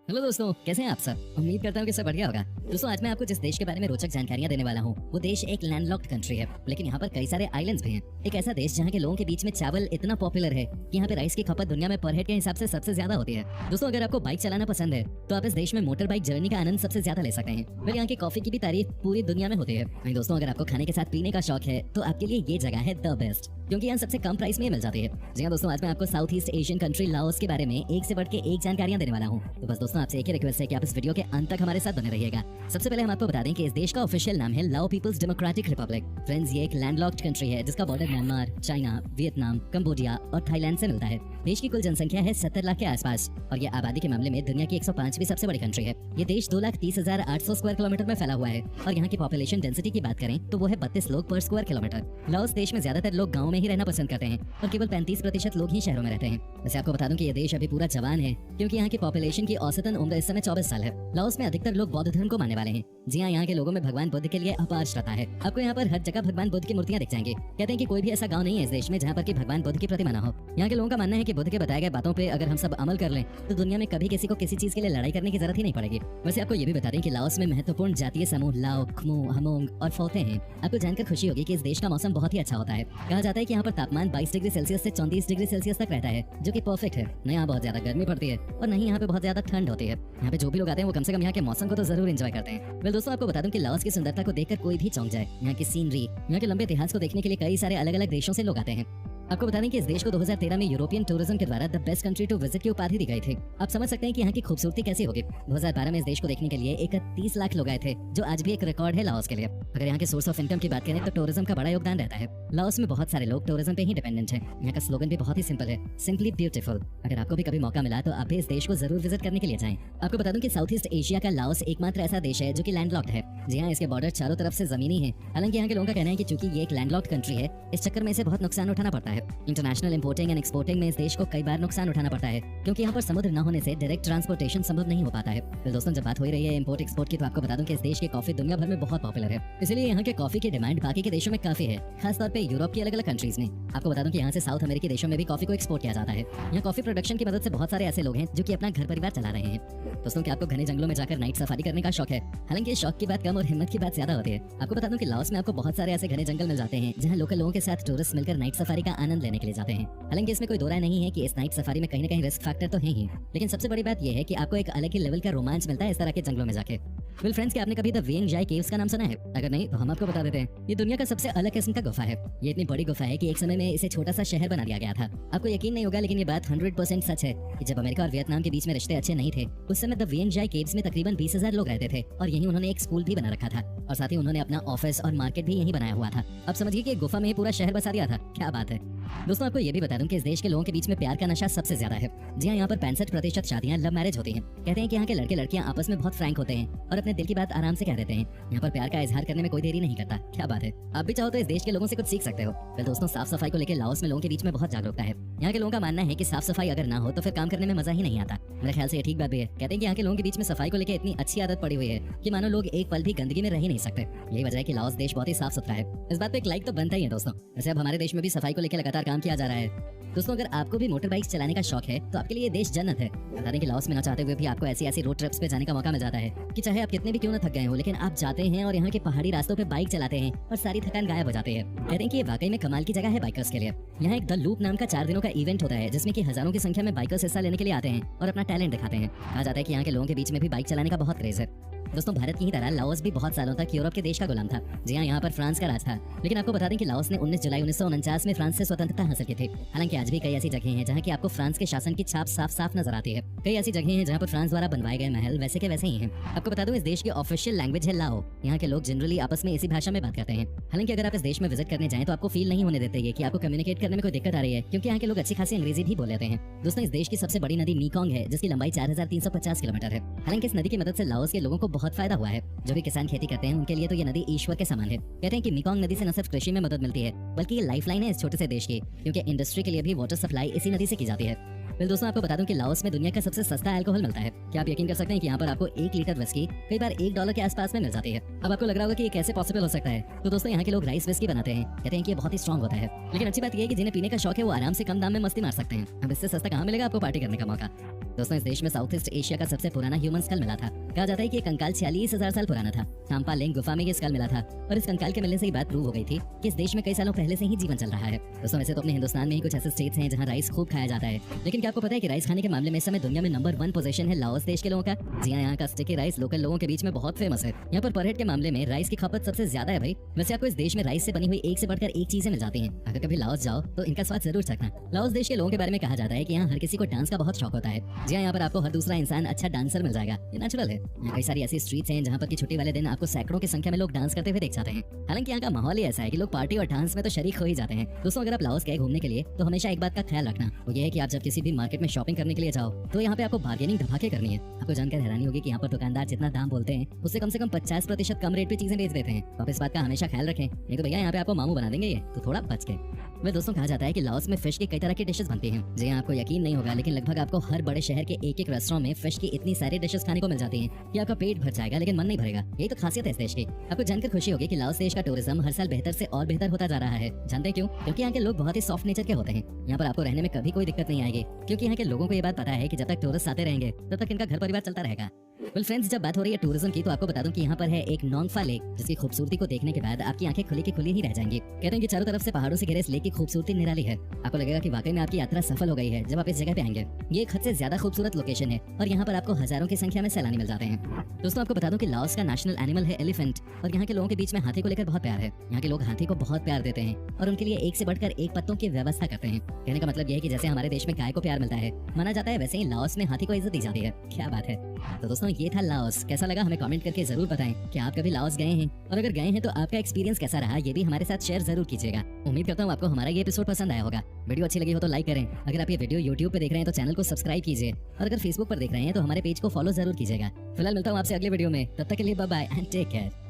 Hello दोस्तों, कैसे हैं आप सब। उम्मीद करता हूँ कि सब बढ़िया होगा। दोस्तों, आज मैं आपको जिस देश के बारे में रोचक जानकारियां देने वाला हूँ वो देश एक लैंडलॉक्ड कंट्री है, लेकिन यहाँ पर कई सारे आइलैंड्स भी हैं। एक ऐसा देश जहाँ के लोगों के बीच में चावल इतना पॉपुलर है कि यहाँ पे राइस की खपत दुनिया में पर हेड के हिसाब से सबसे ज्यादा होती है। दोस्तों, अगर आपको बाइक चलाना पसंद है तो आप इस देश में मोटर बाइक जर्नी का आनंद सबसे ज्यादा ले सकते हैं। फिर यहाँ की कॉफी की भी तारीफ पूरी दुनिया में होती है। वहीं दोस्तों, अगर आपको खाने के साथ पीने का शौक है तो आपके लिए ये जगह है द बेस्ट, क्योंकि यहाँ सबसे कम प्राइस में मिल जाती है। जी हाँ दोस्तों, आज मैं आपको south east Asian country Laos के बारे में एक से बढ़ के एक जानकारियां देने वाला हूँ। तो बस दोस्तों, आपसे एक ही रिक्वेस्ट है कि आप इस वीडियो के अंत तक हमारे साथ बने रहिएगा। सबसे पहले हम आपको बता दें कि इस देश का ऑफिशियल नाम है लाओ पीपल्स डेमोक्रेटिक रिपब्लिक। फ्रेंड्स, ये एक लैंडलॉक्ड कंट्री है जिसका border Myanmar, China, Vietnam, Cambodia और थाईलैंड से मिलता है। देश की कुल जनसंख्या है 70 लाख के आसपास और ये आबादी के मामले में दुनिया की 105वीं सबसे बड़ी कंट्री है। ये देश 2,30,800 स्क्वायर किलोमीटर में फैला हुआ है और यहाँ की पॉपुलेशन डेंसिटी की बात करें तो वो है 32 लोग पर स्क्वायर किलोमीटर। लाओस देश में ज्यादातर लोग गाँव में ही रहना पसंद करते हैं और केवल 35% लोग ही शहरों में रहते हैं। वैसे आपको बता दूं कि ये देश अभी पूरा जवान है, क्योंकि यहाँ की पॉपुलेशन की औसतन उम्र इस समय 24 साल है। लाओस में अधिकतर लोग बौद्ध धर्म को मानने वाले हैं। जी हाँ, यहाँ के लोगों में भगवान बुद्ध के लिए अपार श्रद्धा है। आपको यहाँ पर हर जगह भगवान बुद्ध की मूर्तियां दिख जाएंगी। कहते हैं कि कोई भी ऐसा गांव नहीं है इस देश में जहाँ पर कि भगवान बुद्ध की प्रतिमा ना हो। यहाँ के लोगों का मानना है कि बुद्ध के बताए गए बातों पे अगर हम सब अमल कर लें तो दुनिया में कभी किसी को किसी चीज के लिए लड़ाई करने की जरूरत ही नहीं पड़ेगी। वैसे आपको ये भी बता दें कि लाओस में महत्वपूर्ण जातीय समूह लाओ, खमू, हमोंग और फोते हैं। आपको जानकर खुशी होगी कि इस देश का मौसम बहुत ही अच्छा होता है। कहा जाता है कि यहाँ पर तापमान 22 डिग्री सेल्सियस से 34 डिग्री सेल्सियस तक रहता है, जो कि परफेक्ट है। न यहाँ बहुत ज्यादा गर्मी पड़ती है और न ही यहाँ पे बहुत ज्यादा ठंड होती है। यहाँ पे जो भी लोग आते हैं वो कम से कम यहाँ के मौसम को तो जरूर एंजॉय करते हैं। वेल दोस्तों, आपको बता दूं कि लाओस की सुंदरता को देखकर कोई भी चौंक जाए। यहाँ की सीनरी, यहाँ के लंबे इतिहास को देखने के लिए कई सारे अलग अलग देशों से लोग आते हैं। आपको बता दें कि इस देश को 2013 में यूरोपियन टूरिज्म के द्वारा the best country to visit की उपाधि दी गई थी। आप समझ सकते हैं कि यहाँ की खूबसूरती कैसी होगी। 2012 में इस देश को देखने के लिए 31 लाख लोग आए थे, जो आज भी एक रिकॉर्ड है लाओस के लिए। अगर यहाँ के सोर्स ऑफ इनकम की बात करें तो टूरिज्म का बड़ा योगदान रहता है। लाओस में बहुत सारे लोग टूरिज्म पे ही डिपेंडेंट हैं। यहाँ का स्लोगन भी बहुत ही सिंपल है, सिंपली ब्यूटीफुल। अगर आपको भी कभी मौका मिला तो आप भी इस देश को जरूर विजिट करने के लिए जाएं। आपको बता दूं कि साउथ ईस्ट एशिया का लाओस एकमात्र ऐसा देश है जो कि लैंडलॉक्ड है। जी हाँ, इसके बॉर्डर चारों तरफ से जमीनी है। हालांकि यहाँ के लोगों का कहना है कि चूंकि ये एक लैंडलॉक्ड कंट्री है, इस चक्कर में इसे बहुत नुकसान उठाना पड़ता है। इंटरनेशनल इंपोर्टिंग एंड एक्सपोर्टिंग में इस देश को कई बार नुकसान उठाना पड़ता है, क्योंकि यहाँ पर समुद्र न होने से डायरेक्ट ट्रांसपोर्टेशन संभव नहीं हो पाता है। तो दोस्तों, जब बात हो रही है इंपोर्ट एक्सपोर्ट की, तो आपको बता दूं कि इस देश की कॉफी दुनिया भर में बहुत पॉपुलर है। इसलिए यहाँ के कॉफी की डिमांड बाकी के देशों में काफी है, खासतौर पे यूरोप की अलग अलग कंट्रीज में। आपको बता दूं कि यहाँ से साउथ अमेरिकी देशों में भी कॉफी को एक्सपोर्ट किया जाता है। यहाँ कॉफी प्रोडक्शन की मदद से बहुत सारे ऐसे लोग हैं जो कि अपना घर परिवार चला रहे हैं। दोस्तों, क्या आपको घने जंगलों में जाकर नाइट सफारी करने का शौक है? हालांकि इस शौक की बात कम और हिम्मत की बात ज्यादा होती है। आपको बता दूं कि लाओस में आपको बहुत सारे ऐसे घने जंगल मिल जाते हैं जहाँ लोकल लोगों के साथ टूरिस्ट मिलकर नाइट सफारी का आनंद लेने के लिए जाते हैं। हालांकि इसमें कोई दो राय नहीं है कि इस नाइट सफारी में कहीं न कहीं रिस्क फैक्टर तो है ही, लेकिन सबसे बड़ी बात यह है कि आपको एक अलग ही लेवल का रोमांच मिलता है इस तरह के जंगलों में जाके। वेल फ्रेंड्स, क्या आपने कभी द वेंग जाई केव्स का नाम सुना है? अगर नहीं तो हम आपको बता देते हैं। ये दुनिया का सबसे अलग किस्म का गुफा है। ये इतनी बड़ी गुफा है कि एक समय में इसे छोटा सा शहर बना दिया गया था। आपको यकीन नहीं होगा, लेकिन ये बात 100% सच है कि जब अमेरिका और वियतनाम के बीच में रिश्ते अच्छे नहीं थे, उस समय द वेंग जाई केव्स में तकरीबन 20,000 लोग रहते थे और यहीं उन्होंने एक स्कूल भी बना रखा था और साथ ही उन्होंने अपना ऑफिस और मार्केट भी यहीं बनाया हुआ था। अब समझिए कि एक गुफा में ही पूरा शहर बसा दिया था। क्या बात है। दोस्तों, आपको ये भी बता दूं कि इस देश के लोगों के बीच में प्यार का नशा सबसे ज्यादा है। जी हाँ, यहाँ पर 65% शादियां लव मैरिज होती हैं। कहते हैं कि यहाँ के लड़के लड़कियां आपस में बहुत फ्रैंक होते हैं और अपने दिल की बात आराम से कह देते हैं। यहाँ पर प्यार का इजहार करने में कोई देरी नहीं करता। क्या बात है। आप भी चाहो तो इस देश के लोगों से कुछ सीख सकते हो। फिर दोस्तों, साफ सफाई को लेकर लाओस में लोगों के बीच में बहुत जागरूकता है। यहाँ के लोगों का मानना है कि साफ सफाई अगर ना हो तो फिर काम करने में मजा ही नहीं आता। मेरे ख्याल से ये ठीक बात भी है। कहते हैं कि यहाँ के लोगों के बीच में सफाई को लेकर इतनी अच्छी आदत पड़ी हुई है कि मानो लोग एक पल भी गंदगी में रह ही नहीं सकते। यही वजह है कि लाओस देश बहुत ही साफ सुथरा है। इस बात पे एक लाइक तो बनता ही है दोस्तों। वैसे अब हमारे देश में भी सफाई को लेकर लगातार काम किया जा रहा है। दोस्तों, अगर आपको भी मोटर बाइक चलाने का शौक है तो आपके लिए देश जन्नत है। बता दें कि लाओस में न चाहते हुए भी आपको ऐसी रोड ट्रिप्स पे जाने का मौका मिल जाता है कि चाहे आप कितने भी क्यों न थक गए हो, लेकिन आप जाते हैं और यहाँ के पहाड़ी रास्तों पे बाइक चलाते हैं और सारी थकान गायब हो जाती है। कहते हैं कि ये वाकई में कमाल की जगह है बाइकर्स के लिए। यहाँ एक द लूप नाम का 4 दिनों का इवेंट होता है जिसमें कि हजारों की संख्या में बाइकर्स हिस्सा लेने के लिए आते हैं और अपना टैलेंट दिखाते हैं। कहा जाता है कि यहाँ के लोगों के बीच में भी बाइक चलाने का बहुत क्रेज है। दोस्तों, भारत की ही तरह लाओस भी बहुत सालों तक यूरोप के देश का गुलाम था। जी हाँ, यहाँ पर फ्रांस का राज था। लेकिन आपको बता दें कि लाओस ने 19 जुलाई 1949 में फ्रांस से स्वतंत्रता हासिल की थी। हालांकि आज भी कई ऐसी जगह हैं जहाँ की आपको फ्रांस के शासन की छाप साफ साफ नजर आती है। कई ऐसी जगह हैं जहाँ पर फ्रांस द्वारा बनवाए गए महल वैसे के वैसे ही हैं। आपको बता दूं, इस देश की ऑफिशियल लैंग्वेज है लाओ। यहाँ के लोग जनरली आपस में इसी भाषा में बात करते हैं। हालांकि अगर आप इस देश में विजिट करने जाएं तो आपको फील नहीं होने देते कि आपको कम्युनिकेट करने में कोई दिक्कत आ रही है, क्योंकि यहाँ के लोग अच्छी खासी अंग्रेजी भी बोल लेते हैं। दोस्तों, इस देश की सबसे बड़ी नदी मीकोंग है जिसकी लंबाई 4,350 किलोमीटर है। हालांकि इस नदी की मदद से लाओस के लोगों को बहुत फायदा हुआ है। जो भी किसान खेती करते हैं उनके लिए तो ये नदी ईश्वर के समान है। कहते हैं कि मीकोंग नदी से न सिर्फ कृषि में मदद मिलती है, बल्कि ये लाइफलाइन है इस छोटे से देश की, क्योंकि इंडस्ट्री के लिए भी वाटर सप्लाई इसी नदी से की जाती है। फिर दोस्तों आपको बता दूं कि लाओस में दुनिया का सबसे सस्ता अल्कोहल मिलता है। क्या आप यकीन कर सकते हैं कि यहाँ पर आपको 1 लीटर विस्की कई बार $1 के आसपास में मिल जाती है। अब आपको लग रहा होगा कि ये कैसे पॉसिबल हो सकता है। तो दोस्तों यहाँ के लोग राइस विस्की बनाते हैं, कहते हैं कि ये बहुत ही स्ट्रॉन्ग होता है। लेकिन अच्छी बात यह है कि जिन्हें पीने का शौक है वो आराम से कम दाम में मस्ती मार सकते हैं। अब इससे सस्ता कहाँ मिलेगा आपको पार्टी करने का मौका। दोस्तों इस देश में साउथ ईस्ट एशिया का सबसे पुराना ह्यूमन स्कल मिला था। कहा जाता है कि ये कंकाल 46,000 साल पुराना था। चांपा लेंग गुफा में ये स्कल मिला था और इस कंकाल के मिलने से ही बात प्रूव हो गई थी कि इस देश में कई सालों पहले से ही जीवन चल रहा है। दोस्तों वैसे तो अपने हिंदुस्तान में ही कुछ ऐसे स्टेट्स हैं जहां राइस खूब खाया जाता है, लेकिन क्या आपको पता है कि राइस खाने के मामले में इस समय दुनिया में नंबर 1 पोजीशन है लाओस देश के लोगों का। जी हाँ, यहाँ का स्टिकी राइस लोकल लोगों के बीच में बहुत फेमस है। यहाँ पर पर हेड के मामले में राइस की खपत सबसे ज्यादा है भाई। वैसे आपको इस देश में राइस से बनी हुई एक से बढ़कर एक चीजें मिल जाती हैं। अगर कभी लाओस जाओ तो इनका स्वाद जरूर चखना। लाओस देश के लोगों के बारे में कहा जाता है कि यहाँ हर किसी को डांस का बहुत शौक होता है। जी हाँ, यहाँ पर आपको हर दूसरा इंसान अच्छा डांसर मिल जाएगा, ये नेचुरल है। यहाँ कई सारी ऐसी स्ट्रीट्स हैं जहाँ पर की छुट्टी वाले दिन आपको सैकड़ों की संख्या में लोग डांस करते हुए देख जाते हैं। हालांकि यहाँ का माहौल ही ऐसा है कि लोग पार्टी और डांस में तो शरीक हो ही जाते हैं। दोस्तों अगर आप लाओस गए घूमने के लिए तो हमेशा एक बात का ख्याल रखना, वो ये है कि आप जब किसी भी मार्केट में शॉपिंग करने के लिए जाओ तो यहाँ पे आपको बार्गेनिंग धमाके करनी है। आपको जानकर हैरानी होगी कि यहाँ पर दुकानदार जितना दाम बोलते हैं उससे कम से कम 50% कम रेट पे चीजें बेच देते हैं। तो आप इस बात का हमेशा ख्याल रखें, नहीं तो भैया यहाँ पे आपको मामू बना देंगे ये, तो थोड़ा बच के। वह दोस्तों कहा जाता है कि लाओस में फिश की कई तरह की डिशेस बनती हैं। जी आपको यकीन नहीं होगा लेकिन लगभग आपको हर बड़े शहर के एक रेस्टोरेंट में फिश की इतनी सारी डिशेस खाने को मिल जाती हैं कि आपका पेट भर जाएगा लेकिन मन नहीं भरेगा। यही तो खासियत है इस देश की। आपको जानकर खुशी होगी कि लाओस देश का टूरिज्म हर साल बेहतर से और बेहतर होता जा रहा है। जानते हैं क्यों? क्योंकि यहाँ के लोग बहुत ही सॉफ्ट नेचर के होते हैं। यहाँ पर आपको रहने में कभी कोई दिक्कत नहीं आएगी, क्योंकि यहाँ के लोगों को ये बात पता है कि जब तक टूरिस्ट आते रहेंगे तब तक इनका घर परिवार चलता रहेगा। वेल फ्रेंड्स, जब बात हो रही है टूरिज्म की तो आपको बता दूं कि यहाँ पर है एक नोंगफा लेक, जिसकी खूबसूरती को देखने के बाद आपकी आंखें खुली की खुली ही रह जाएंगी। कहते हैं कि चारों तरफ से पहाड़ों से घिरे इस लेक की खूबसूरती निराली है। आपको लगेगा कि वाकई में आपकी यात्रा सफल हो गई है जब आप इस जगह पे आएंगे। ये एक हद से ज्यादा खूबसूरत लोकेशन है और यहाँ पर आपको हजारों की संख्या में सैलानी मिल जाते हैं। दोस्तों आपको बता दूं कि लाओस का नेशनल एनिमल है एलिफेंट और यहाँ के लोगों के बीच में हाथी को लेकर बहुत प्यार है। यहाँ के लोग हाथी को बहुत प्यार देते हैं और उनके लिए एक से बढ़कर एक पत्तों की व्यवस्था करते हैं। कहने का मतलब यह है कि जैसे हमारे देश में गाय को प्यार मिलता है माना जाता है, वैसे ही लाओस में हाथी को इज्जत दी जाती है। क्या बात है। तो दोस्तों ये था लाओस। कैसा लगा हमें कमेंट करके जरूर बताएं कि आप कभी लाओस गए हैं, और अगर गए हैं तो आपका एक्सपीरियंस कैसा रहा ये भी हमारे साथ शेयर जरूर कीजिएगा। उम्मीद करता हूँ आपको हमारा ये एपिसोड पसंद आया होगा। वीडियो अच्छी लगी हो तो लाइक करें। अगर आप ये वीडियो YouTube पे देख रहे हैं तो चैनल को सब्सक्राइब कीजिए, और अगर Facebook पर देख रहे हैं तो हमारे पेज को फॉलो जरूर कीजिएगा। फिलहाल मिलता हूँ आपसे अगले वीडियो में, तब तक के लिए bye bye and take care.